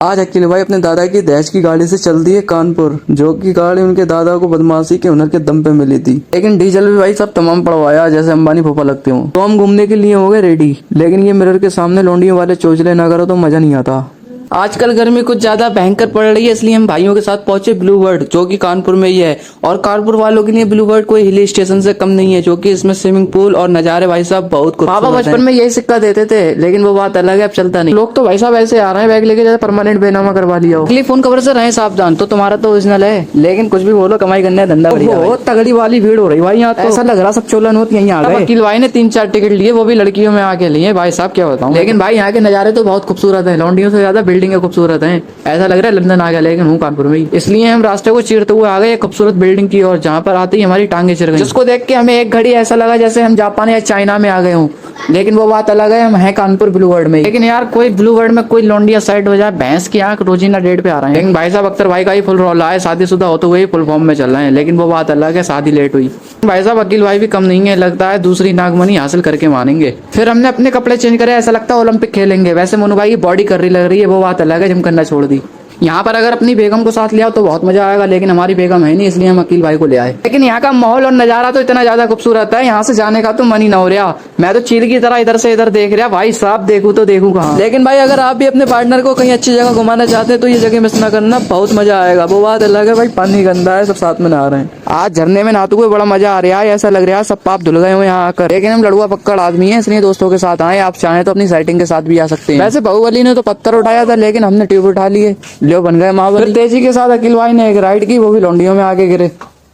आज अखिल भाई अपने दादा की दहेज की गाड़ी से चल दिए कानपुर, जो कि गाड़ी उनके दादा को बदमाशी के हुनर के दम पे मिली थी। लेकिन डीजल भी भाई सब तमाम पड़वाया जैसे अंबानी फूफा लगते हो। तो हम घूमने के लिए हो गए रेडी, लेकिन ये मिरर के सामने लौंडियों वाले चोचले ना करो तो मजा नहीं आता। आजकल गर्मी कुछ ज्यादा भयंकर पड़ रही है, इसलिए हम भाइयों के साथ पहुंचे ब्लू वर्ल्ड, जो कि कानपुर में ही है। और कानपुर वालों के लिए ब्लू वर्ल्ड कोई हिल स्टेशन से कम नहीं है, जो कि इसमें स्विमिंग पूल और नजारे भाई साहब बहुत कुछ। पापा बचपन में यही सिक्का देते थे, लेकिन वो बात अलग है, अब चलता नहीं। लोग तो भाई साहब ऐसे आ रहे हैं बैग लेके जैसे परमानेंट बेनामा करवा लिया हो। अगली फोन कवर से रहे सावधान, तो तुम्हारा तो ओरिजिनल है, लेकिन कुछ भी बोलो कमाई करने धंधा बहुत तगड़ी वाली भीड़ हो रही भाई यहाँ। ऐसा लग रहा सब चोला नोट यहीं आ गए। वकील भाई ने 3-4 टिकट लिए, वो भी लड़कियों में आके लिए भाई साहब, क्या बताऊं। लेकिन भाई यहाँ के नजारे तो बहुत खूबसूरत है, लौंडियों से ज्यादा बिल्डिंगें खूबसूरत है। ऐसा लग रहा है लंदन आ गया, लेकिन हूँ कानपुर में ही। इसलिए हम रास्ते को चीरते हुए आ गए खूबसूरत बिल्डिंग की ओर, जहाँ पर आते ही हमारी टांगे चिर गई। जिसको देख के हमें एक घड़ी ऐसा लगा जैसे हम जापान या चाइना में आ गए हों, लेकिन वो बात अलग है, हम हैं कानपुर ब्लू वर्ल्ड में। लेकिन यार कोई ब्लू वर्ल्ड में कोई लौंडिया साइड हो जाए, भैंस की आंख रोजीना डेट पे आ रहे हैं। लेकिन भाई साहब अख्तर भाई का ही फुल रोला है, शादीशुदा होते हुए फुल फॉर्म में चल रहे हैं, लेकिन वो बात अलग है, शादी लेट हुई। भाई साहब अकील भाई भी कम नहीं है, लगता है दूसरी नागमनी हासिल करके मानेंगे। फिर हमने अपने कपड़े चेंज करे, ऐसा लगता है ओलंपिक खेलेंगे। वैसे मोनू भाई की बॉडी कर रही लग रही है, वो बात अलग है, जिम करना छोड़ दी। यहाँ पर अगर अपनी बेगम को साथ लिया तो बहुत मजा आएगा, लेकिन हमारी बेगम है नहीं, इसलिए हम अकील भाई को ले आए। लेकिन यहाँ का माहौल और नजारा तो इतना ज्यादा खूबसूरत है, यहाँ से जाने का तो मन ही ना हो रहा। मैं तो चील की तरह इधर से इधर देख रहा भाई साहब, देखूं तो देखूं कहाँ। लेकिन भाई अगर आप भी अपने पार्टनर को कहीं अच्छी जगह घुमाना चाहते हैं तो ये जगह मिस ना करना, बहुत मजा आएगा। वो बात अलग है भाई, पानी गंदा है, सब साथ में नहा रहे हैं। आज झरने में नहाते हुए बड़ा मजा आ रहा है, ऐसा लग रहा है सब पाप धुल गए हुए यहाँ आकर। लेकिन हम लड़ुआ पक्कड़ आदमी है, इसलिए दोस्तों के साथ आए। आप चाहें तो अपनी सेटिंग के साथ भी आ सकते हैं। वैसे बाहुबली ने तो पत्थर उठाया था, लेकिन हमने ट्यूब उठा लिए, लो बन गए महाबली। तेजी के साथ अकील भाई ने एक राइड की, वो भी लौंडियों में आके गिरे।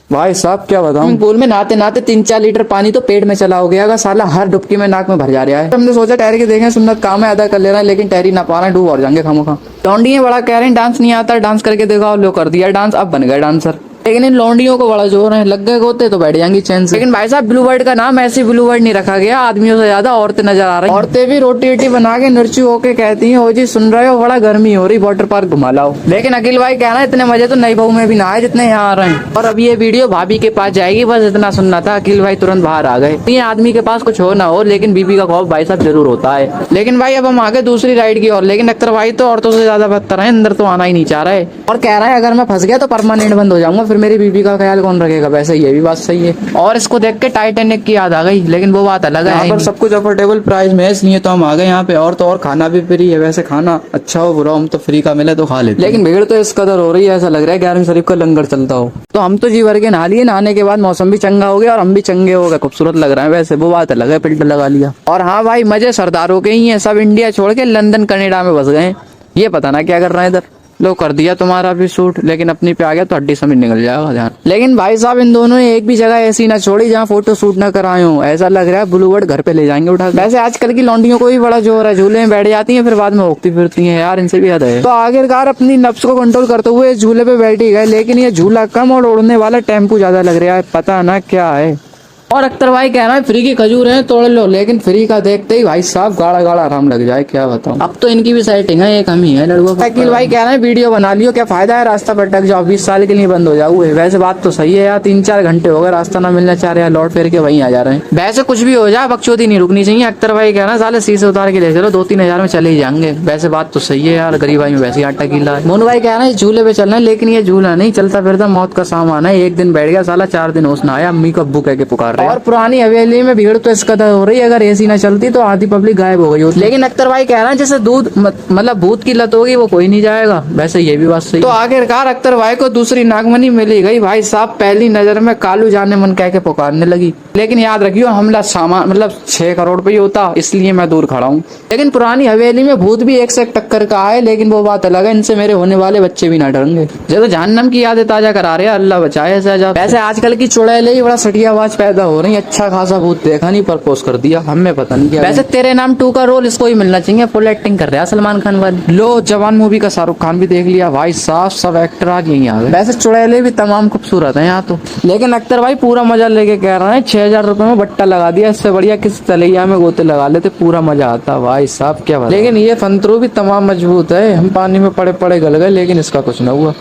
भाई साहब क्या बताऊं, पूल में नहाते नहाते 3-4 लीटर पानी तो पेट में चला हो गया, साला हर डुबकी में नाक में भर जा रहा है। हमने सोचा टहर के देखें, सुन्नत काम है अदा कर ले रहा है, लेकिन टहरी ना पा रहे, डूब और जाएंगे खामोखा। लौंडियां बड़ा कह रहे हैं डांस नहीं आता, डांस करके दिखाओ, लो कर दिया डांस, अब बन गए डांसर। लेकिन इन लौंडियों को बड़ा जोर है, लग गए गोते तो बैठ जाएंगी चैन से। लेकिन भाई साहब ब्लू वर्ल्ड का नाम ऐसी ब्लू वर्ल्ड नहीं रखा गया, आदमियों से ज्यादा औरतें नजर आ रही हैं। औरतें भी रोटी रोटी बना के नर्चू होके कहती हैं, ओ जी सुन रहे हो, बड़ा गर्मी हो रही, वाटर पार्क घुमा लाओ। लेकिन अखिल भाई कहना इतने मजे तो नई बहू में भी ना आए जितने यहाँ आ रहे हैं। और अब ये वीडियो भाभी के पास जाएगी, बस इतना सुनना था। अखिल भाई तुरंत बाहर आ गए। ये आदमी के पास कुछ हो ना हो, लेकिन बीबी का खौफ भाई साहब जरूर होता है। लेकिन भाई अब हम आगे दूसरी राइड की ओर, लेकिन अख्तर भाई तो औरतों से ज्यादा बदतर है, अंदर तो आना ही नहीं चाह रहा है और कह रहा है अगर मैं फंस गया तो परमानेंट बंद हो जाऊंगा, फिर मेरी बीबी का कौन रखेगा। वैसे ये भी बात सही है, और इसको देख के टाइटैनिक की याद आ गई, लेकिन वो बात अलग है। यहाँ पर सब कुछ अफोर्डेबल प्राइस में है, इसलिए तो हम आ गए यहाँ पे। और तो और खाना भी फ्री है, वैसे खाना अच्छा हो बुरा हम तो फ्री का मिले तो खा लेते। लेकिन भीड़ तो इस कदर हो रही है, ऐसा लग रहा है 11वीं शरीफ का लंगर चलता हो। तो हम तो जी भर के नहा लिए, नहाने के बाद मौसम भी चंगा हो गया और हम भी चंगे हो गए, खूबसूरत लग रहा है। वैसे वो बात अलग है, फिल्टर लगा लिया। और हाँ भाई मजे सरदारों के ही है, सब इंडिया छोड़ के लंदन कनाडा में बस गए, ये पता ना क्या कर रहे हैं इधर। लो कर दिया तुम्हारा भी सूट, लेकिन अपनी पे आ गया तो हड्डी समझ निकल जाएगा ध्यान। लेकिन भाई साहब इन दोनों ने एक भी जगह ऐसी ना छोड़ी जहाँ फोटो शूट ना कराए हो, ऐसा लग रहा है ब्लू वर्ल्ड घर पे ले जाएंगे उठा। वैसे आजकल की लौंडियों को भी बड़ा जोर है, झूले में बैठ जाती हैं फिर बाद में होकती फिरती हैं, यार इनसे भी याद है। तो आखिरकार अपनी नफ्स को कंट्रोल करते हुए झूले पे बैठी गए, लेकिन ये झूला कम और उड़ने वाला टेम्पो ज्यादा लग रहा है, पता ना क्या है। और अख्तर भाई कह रहा है फ्री की खजूर है तोड़ लो, लेकिन फ्री का देखते ही भाई साहब गाड़ा गाड़ा आराम लग जाए, क्या बताऊं। अब तो इनकी भी सेटिंग है, एक हम ही है लड़ुआ। अकील भाई कह रहे हैं वीडियो बना लियो, क्या फायदा है रास्ता पर अटक जाओ, 20 साल के लिए बंद हो जाओ। वैसे बात तो सही है यार, 3-4 घंटे हो गए रास्ता ना मिलना चाह रहे हैं, लौट फेर के वहीं आ जा रहे हैं। वैसे कुछ भी हो जाए बकचोदी नहीं रुकनी चाहिए। अख्तर भाई कह रहा है साले शीशे उतार के ले चलो, 2-3 हजार में चले ही जाएंगे। वैसे बात तो सही है यार, गरीब भाई में वैसे आटा गीला है। मोनू भाई कह रहे हैं झूले पे चलना है, लेकिन ये झूला नहीं, चलता फिरता मौत का सामान है। एक दिन बैठ गया साला, 4 दिन होश ना आया, अम्मी को अब्बू कह के पुकार रहे। और पुरानी हवेली में भीड़ तो इस कदर हो रही है, अगर एसी ना चलती तो आधी पब्लिक गायब हो गई होती। लेकिन अख्तर भाई कह रहे हैं जैसे दूध मतलब भूत की लत होगी वो कोई नहीं जाएगा। वैसे ये भी बात सही। तो आखिरकार अख्तर भाई को दूसरी नागमनी मिली गई। भाई साहब पहली नजर में कालू जाने मन कह के पुकारने लगी। लेकिन याद रखियो हमला सामान मतलब 6 करोड़ पे होता, इसलिए मैं दूर खड़ा हूँ। लेकिन पुरानी हवेली में भूत भी एक से एक टक्कर का है, लेकिन वो बात अलग है, इनसे मेरे होने वाले बच्चे भी ना डरेंगे। तो जहन्नम की यादें ताजा करा रहे हैं, अल्लाह बचाए ऐसे। वैसे आजकल की चुड़ैलें बड़ा सटिया आवाज पैदा हो रही है, अच्छा खासा भूत देखा नहीं प्रपोज कर दिया, हमें पता नहीं क्या। वैसे तेरे नाम 2 का रोल इसको ही मिलना चाहिए, फुल एक्टिंग कर रहा है सलमान खान वाली। लो जवान मूवी का शाहरुख खान भी देख लिया। भाई साहब सब एक्टर आज यहीं आ गए। वैसे चुड़ैले भी तमाम खूबसूरत है यहाँ तो, लेकिन अख्तर भाई पूरा मजा लेके कह रहे हैं 6000 रुपए में बट्टा लगा दिया, इससे बढ़िया किस तलैया में गोते लगा लेते, पूरा मजा आता। भाई साहब क्या बात। लेकिन ये फंतरू भी तमाम मजबूत है, हम पानी में पड़े पड़े गल गए, लेकिन इसका कुछ न हुआ।